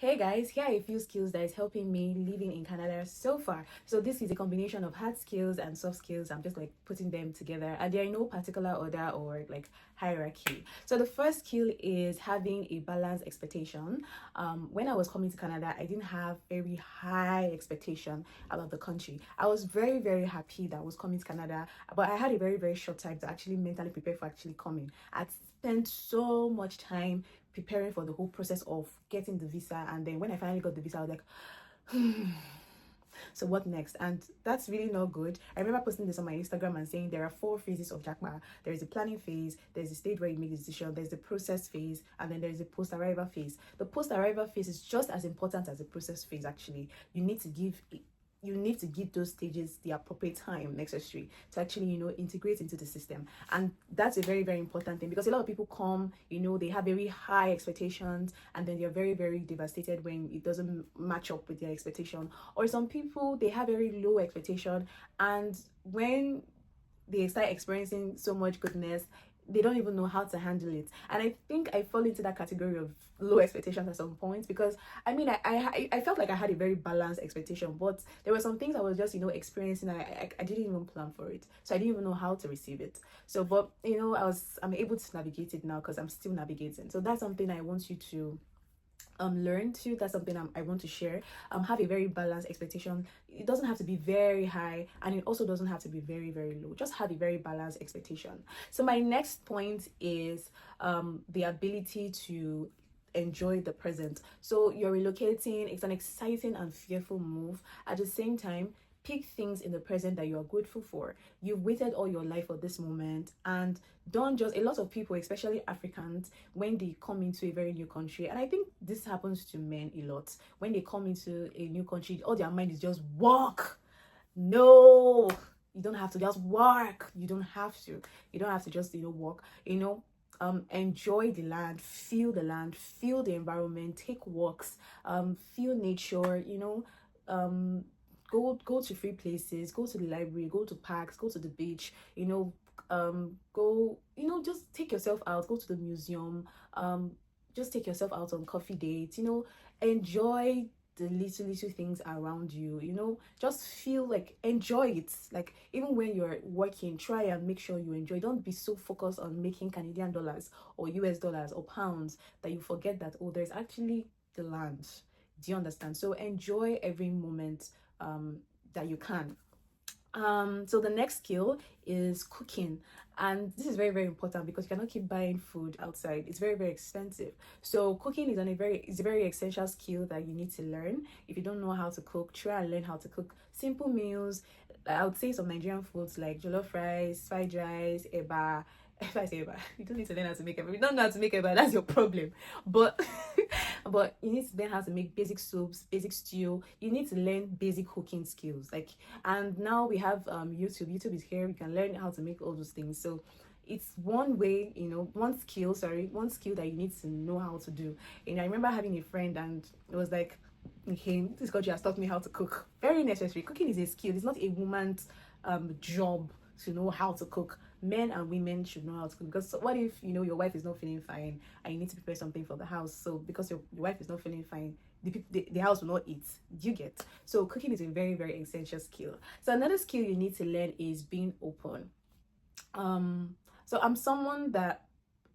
Hey guys, here are a few skills that is helping me living in Canada so far. So this is a combination of hard skills and soft skills. I'm just like putting them together, and they're in no particular order or like hierarchy. So the first skill is having a balanced expectation. When I was coming to Canada, I didn't have very high expectation about the country. I was very happy that I was coming to Canada, but I had a very short time to actually mentally prepare for actually coming. I spent so much time preparing for the whole process of getting the visa, and then when I finally got the visa I was like so what next? And that's really not good. I remember posting this on my Instagram and saying there are 4 phases of Jackma. There is the planning phase, there's the stage where you make the decision, there's the process phase, and then there's the post-arrival phase. The post-arrival phase is just as important as the process phase. Actually, you need to give those stages the appropriate time necessary to actually integrate into the system. And that's a very important thing, because a lot of people come, they have very high expectations, and then they're very devastated when it doesn't match up with their expectation. Or some people, they have very low expectation, and when they start experiencing so much goodness, they don't even know how to handle it. And I think I fall into that category of low expectations at some point, because I felt like I had a very balanced expectation, but there were some things I was just experiencing. I didn't even plan for it, so I didn't even know how to receive it. So but I'm able to navigate it now, because I'm still navigating. So that's something I want you to learn to. That's something I want to share. Have a very balanced expectation. It doesn't have to be very high, and it also doesn't have to be very low. Just have a very balanced expectation. So my next point is the ability to enjoy the present. So you're relocating, it's an exciting and fearful move. At the same time, pick things in the present that you are grateful for. You've waited all your life for this moment, and don't just, a lot of people, especially Africans, when they come into a very new country, and I think this happens to men a lot, when they come into a new country, all their mind is just work. No, you don't have to just work. You don't have to just work. Enjoy the land, feel the environment, take walks, feel nature, go to free places, go to the library, go to parks, go to the beach, go, just take yourself out, go to the museum, just take yourself out on coffee dates, enjoy the little things around you, just feel like, enjoy it. Like, even when you're working, try and make sure you enjoy. Don't be so focused on making Canadian dollars or US dollars or pounds that you forget that, oh, there's actually the land. Do you understand? So enjoy every moment that you can. So the next skill is cooking, and this is very important, because you cannot keep buying food outside. It's very expensive. So cooking is a very essential skill that you need to learn. If you don't know how to cook, try and learn how to cook simple meals. I would say some Nigerian foods like jollof rice, fried rice, eba. If I say eba, you don't need to learn how to make eba. If you don't know how to make eba, that's your problem. But but you need to learn how to make basic soups, basic stew. You need to learn basic cooking skills. Like, and now we have YouTube is here. You can learn how to make all those things. So it's one way, one skill that you need to know how to do. I remember having a friend, and it was like, okay, this country has taught me how to cook. Very necessary. Cooking is a skill. It's not a woman's job to know how to cook. Men and women should know how to cook, because what if your wife is not feeling fine and you need to prepare something for the house? So because your wife is not feeling fine, the house will not eat. You get? So cooking is a very essential skill. So another skill you need to learn is being open. So I'm someone that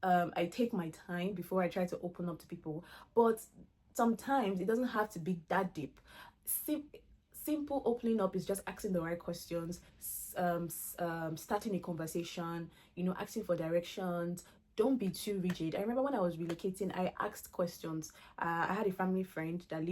I take my time before I try to open up to people, but sometimes it doesn't have to be that deep. Simple opening up is just asking the right questions, starting a conversation, asking for directions. Don't be too rigid. I remember when I was relocating, I asked questions. I had a family friend that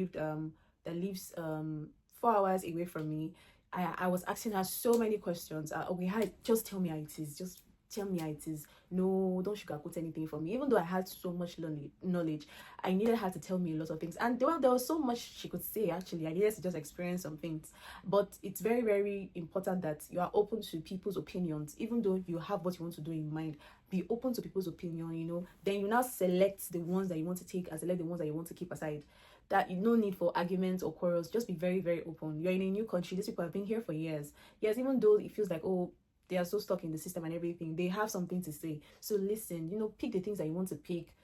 lives 4 hours away from me. I was asking her so many questions. Okay, hi, just tell me how it is. Just tell me how it is. No, don't sugarcoat anything for me. Even though I had so much knowledge, I needed her to tell me a lot of things. And there was so much she could say, actually. I needed to just experience some things. But it's very important that you are open to people's opinions. Even though you have what you want to do in mind, be open to people's opinion, Then you now select the ones that you want to take and select the ones that you want to keep aside. That no need for arguments or quarrels. Just be very open. You're in a new country. These people have been here for years. Yes, even though it feels like, oh, they are so stuck in the system and everything, they have something to say. So listen, pick the things that you want to pick,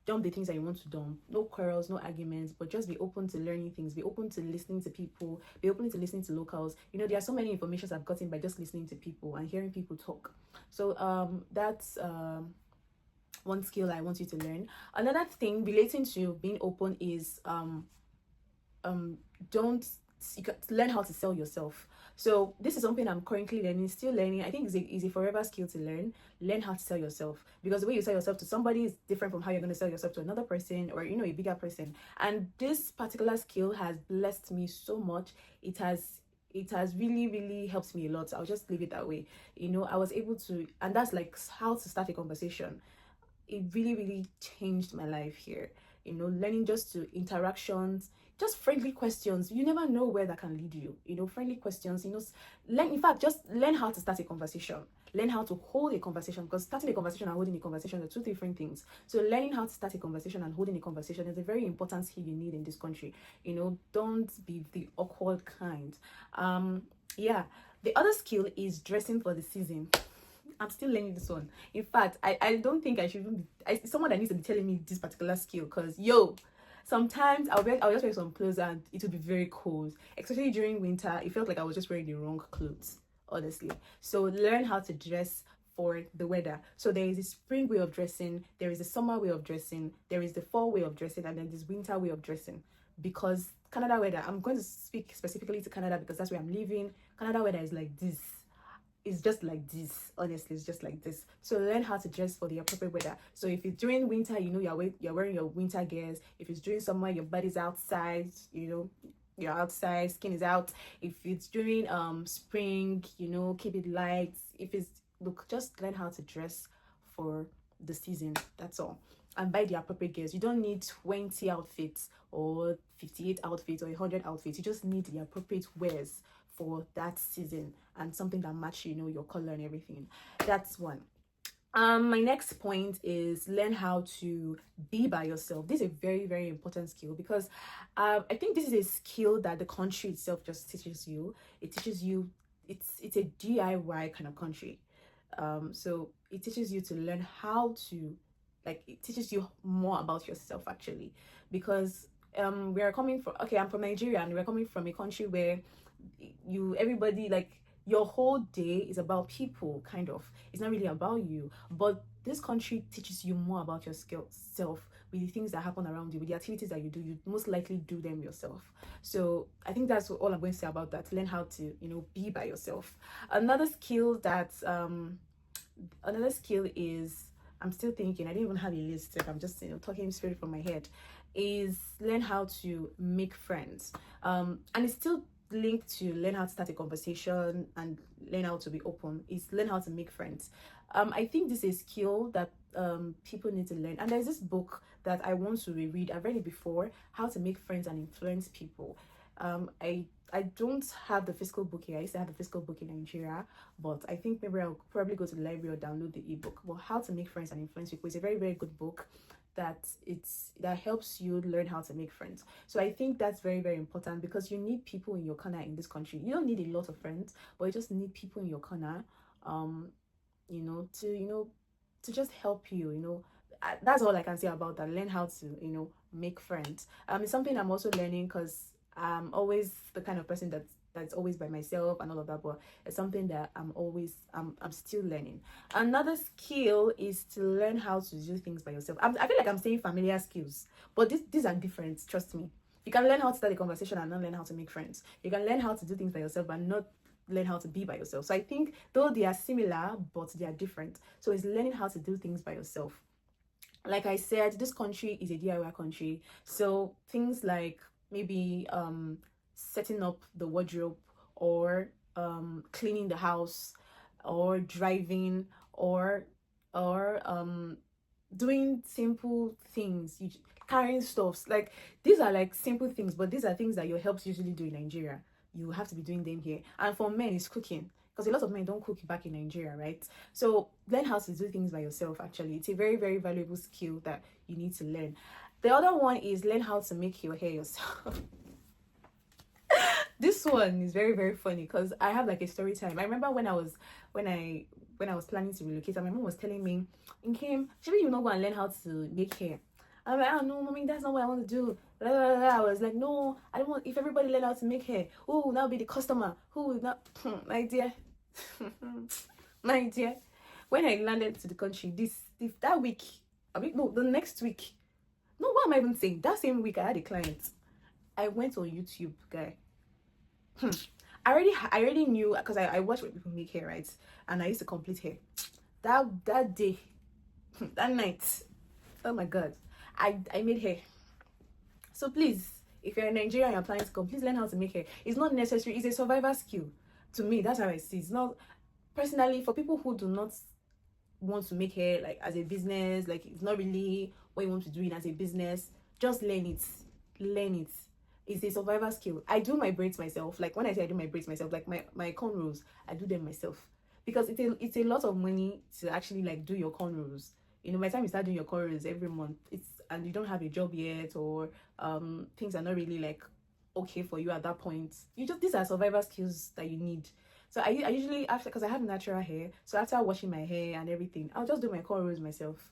dump the things that you want to dump. No quarrels, no arguments, but just be open to learning things, be open to listening to people, be open to listening to locals. You know, there are so many informations I've gotten by just listening to people and hearing people talk. So that's one skill I want you to learn. Another thing relating to being open is don't you can learn how to sell yourself. So this is something I'm currently learning, still learning. I think it's a forever skill to learn how to sell yourself, because the way you sell yourself to somebody is different from how you're going to sell yourself to another person, or a bigger person. And this particular skill has blessed me so much. It has really helped me a lot. I'll just leave it that way. I was able to, and that's like how to start a conversation. It really changed my life here. Learning just to interactions, just friendly questions. You never know where that can lead you. Friendly questions, just learn how to start a conversation, learn how to hold a conversation, because starting a conversation and holding a conversation are two different things. So learning how to start a conversation and holding a conversation is a very important skill you need in this country. Don't be the awkward kind. Yeah, the other skill is dressing for the season. I'm still learning this one. In fact, I don't think I should even be someone that needs to be telling me this particular skill, because sometimes I'll just wear some clothes and it will be very cold, especially during winter. It felt like I was just wearing the wrong clothes, honestly. So learn how to dress for the weather. So there is a spring way of dressing, there is a summer way of dressing, there is the fall way of dressing, and then this winter way of dressing. Because Canada weather, I'm going to speak specifically to Canada because that's where I'm living. Canada weather is like this. It's just like this, honestly. It's just like this. So learn how to dress for the appropriate weather. So if it's during winter, you're wearing your winter gears. If it's during summer, your body's outside, you're outside, skin is out. If it's during spring, keep it light. Just learn how to dress for the season. That's all. And buy the appropriate gears. You don't need 20 outfits or 58 outfits or 100 outfits. You just need the appropriate wears for that season, and something that match your color and everything. That's one. My next point is learn how to be by yourself. This is a very important skill, because I think this is a skill that the country itself just teaches you. It teaches you, it's a DIY kind of country. So it teaches you to learn how to, it teaches you more about yourself, actually, because I'm from Nigeria, and we're coming from a country where everybody, your whole day is about people, kind of. It's not really about you. But this country teaches you more about your self, with the things that happen around you, with the activities that you do. You most likely do them yourself. So I think that's all I'm going to say about that. Learn how to be by yourself. Another skill is, I'm still thinking, I didn't even have a list, I'm just talking straight from my head, is learn how to make friends. And it's still linked to learn how to start a conversation and learn how to be open. Is learn how to make friends. I think this is a skill that people need to learn. And there's this book that I want to reread. I've read it before, How to Make Friends and Influence People. I don't have the physical book here. I used to have the physical book in Nigeria, but I think maybe I'll probably go to the library or download the ebook. But How to Make Friends and Influence People is a very good book that helps you learn how to make friends. So I think that's very important, because you need people in your corner in this country. You don't need a lot of friends, but you just need people in your corner to just help you. That's all I can say about that. Learn how to make friends. It's something I'm also learning, because I'm always the kind of person that's always by myself and all of that, but it's something that I'm still learning. Another skill is to learn how to do things by yourself. I feel like I'm saying familiar skills, but these are different, trust me. You can learn how to start a conversation and not learn how to make friends. You can learn how to do things by yourself but not learn how to be by yourself. So I think though they are similar, but they are different. So it's learning how to do things by yourself. Like I said, this country is a DIY country, so things like maybe setting up the wardrobe, or cleaning the house, or driving, or doing simple things, carrying stuffs, these are simple things, but these are things that your helps usually do in Nigeria. You have to be doing them here. And for men, it's cooking, because a lot of men don't cook back in Nigeria, right? So learn how to do things by yourself. Actually, it's a very valuable skill that you need to learn. The other one is learn how to make your hair yourself. This one is very funny, because I have a story time. I remember when I was planning to relocate, and my mom was telling me, "Nkem, should you not go and learn how to make hair?" I'm like, oh no, mommy, that's not what I want to do. Blah, blah, blah. I was like, no, I don't want. If everybody learn how to make hair, who will now be the customer? Who will not? My dear, my dear. When I landed to the country, this that week, I mean, no, the next week. No, what am I even saying? That same week, I had a client. I went on YouTube, guy. I already knew because I watched what people make hair, right? And I used to complete hair. That day, that night, oh my god, I made hair. So please, if you're in Nigeria and you're planning to come, please learn how to make hair. It's not necessary. It's a survival skill. To me, that's how I see it. It's not personally for people who do not want to make hair like as a business, like it's not really what you want to do it as a business. Just learn it. Learn it. It's a survival skill. I do my braids myself. Like when I say I do my braids myself, like my cornrows, I do them myself because it's a lot of money to actually like do your cornrows. You know, by the time you start doing your cornrows every month, it's and you don't have a job yet, or things are not really like okay for you at that point. You just these are survival skills that you need. So I usually after because I have natural hair, so after washing my hair and everything, I'll just do my cornrows myself.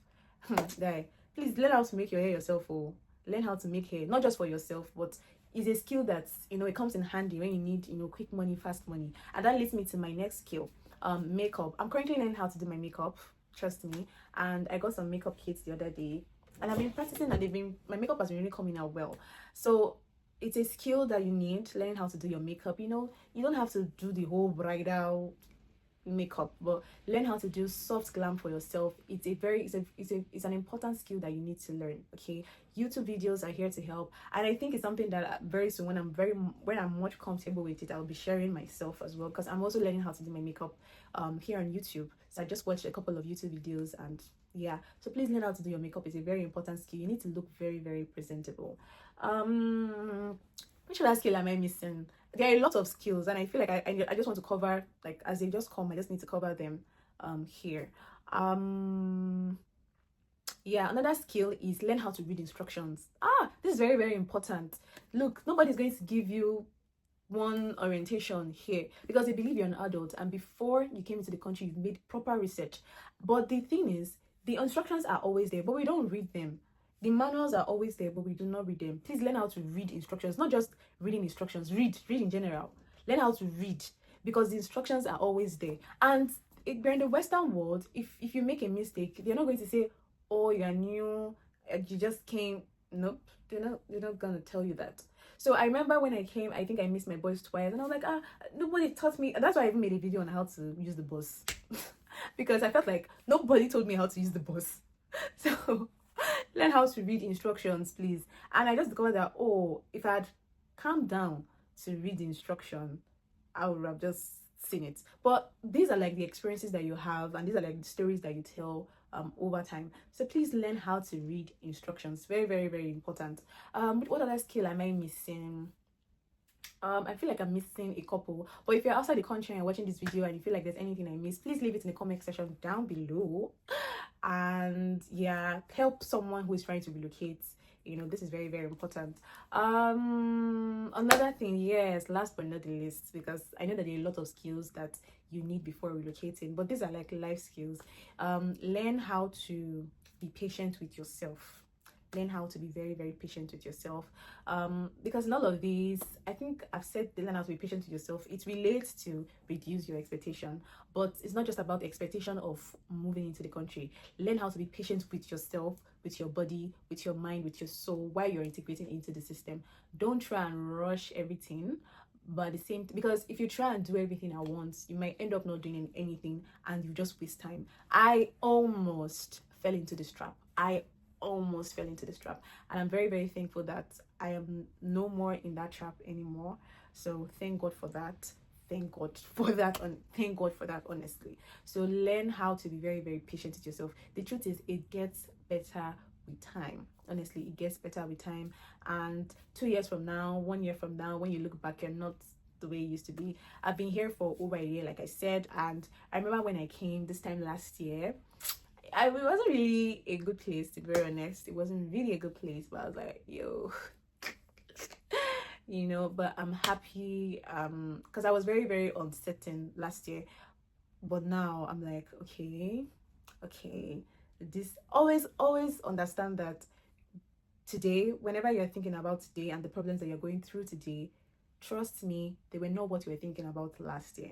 Guy, please learn how to make your hair yourself, or learn how to make hair not just for yourself, but it's a skill that it comes in handy when you need quick money, fast money. And that leads me to my next skill, makeup. I'm currently learning how to do my makeup, trust me. And I got some makeup kits the other day, and I've been practicing, and my makeup has been really coming out well. So it's a skill that you need, learning how to do your makeup. You don't have to do the whole bridal makeup, but learn how to do soft glam for yourself. It's an important skill that you need to learn. Okay, YouTube videos are here to help, and I think it's something that very soon, when I'm much comfortable with it, I'll be sharing myself as well, because I'm also learning how to do my makeup here on YouTube. So I just watched a couple of YouTube videos, and yeah, so please learn how to do your makeup. It's a very important skill. You need to look very, very presentable. Which other skill am I missing? There are a lot of skills, and I feel like I just want to cover, like as they just come, I just need to cover them here. Yeah, another skill is learn how to read instructions. This is very, very important. Look, nobody's going to give you one orientation here because they believe you're an adult, and before you came into the country you've made proper research. But the thing is, the instructions are always there, but we don't read them. The manuals are always there, but we do not read them. Please learn how to read instructions, not just reading instructions. Read in general. Learn how to read, because the instructions are always there. And we're in the Western world. If you make a mistake, they're not going to say, "Oh, you're new, you just came." Nope, they're not gonna tell you that. So I remember when I came, I think I missed my bus twice, and I was like, nobody taught me. That's why I even made a video on how to use the bus because I felt like nobody told me how to use the bus. So learn how to read instructions, please. And I just discovered that, if I'd calmed down to read the instruction, I would have just seen it. But these are like the experiences that you have, and these are like the stories that you tell over time. So please learn how to read instructions. Very, very, very important. What other skill am I missing? I feel like I'm missing a couple, but if you're outside the country and you're watching this video and you feel like there's anything I missed, please leave it in the comment section down below. And yeah, help someone who is trying to relocate. This is very, very important. Another thing, yes, last but not the least, because I know that there are a lot of skills that you need before relocating, but these are like life skills. Learn how to be patient with yourself. Learn how to be very, very patient with yourself, because in all of these, I think I've said learn how to be patient with yourself. It relates to reduce your expectation, but it's not just about the expectation of moving into the country. Learn how to be patient with yourself, with your body, with your mind, with your soul while you're integrating into the system. Don't try and rush everything, but the same, because if you try and do everything at once, you might end up not doing anything and you just waste time. I almost fell into this trap. And I'm very, very thankful that I am no more in that trap anymore. So thank God for that. Thank God for that, honestly. So learn how to be very, very patient with yourself. The truth is, it gets better with time. Honestly, it gets better with time. And 2 years from now, 1 year from now, when you look back, you're not the way it used to be. I've been here for over a year, like I said, and I remember when I came this time last year, it wasn't really a good place, to be very honest. It wasn't really a good place, but I was like, yo, but I'm happy, because I was very, very uncertain last year, but now I'm like, okay, this always understand that today, whenever you're thinking about today and the problems that you're going through today, trust me, they were not what you were thinking about last year.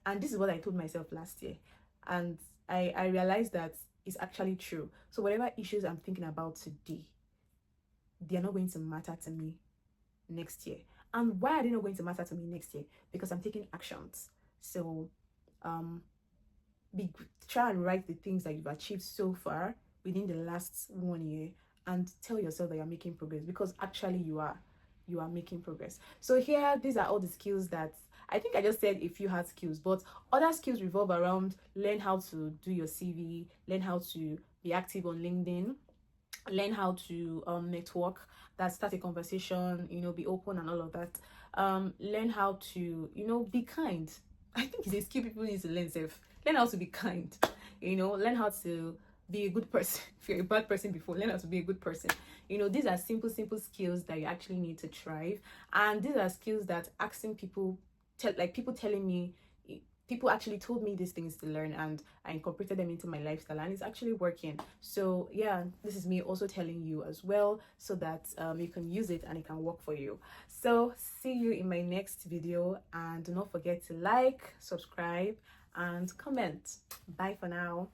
And this is what I told myself last year. And I realized that it's actually true. So whatever issues I'm thinking about today, they're not going to matter to me next year. And why are they not going to matter to me next year? Because I'm taking actions. So um be try and write the things that you've achieved so far within the last 1 year, and tell yourself that you're making progress, because actually you are making progress. So here, these are all the skills that I think I just said a few hard skills, but other skills revolve around learn how to do your CV, learn how to be active on LinkedIn, learn how to network, that start a conversation, be open and all of that. Learn how to be kind. I think it's a skill people need to learn self. Learn how to be kind. Learn how to be a good person. If you're a bad person before, learn how to be a good person. These are simple skills that you actually need to thrive. And these are skills that asking people, people telling me, people actually told me these things to learn, and I incorporated them into my lifestyle, and it's actually working. So yeah, this is me also telling you as well, so that you can use it and it can work for you. So see you in my next video, and do not forget to like, subscribe, and comment. Bye for now.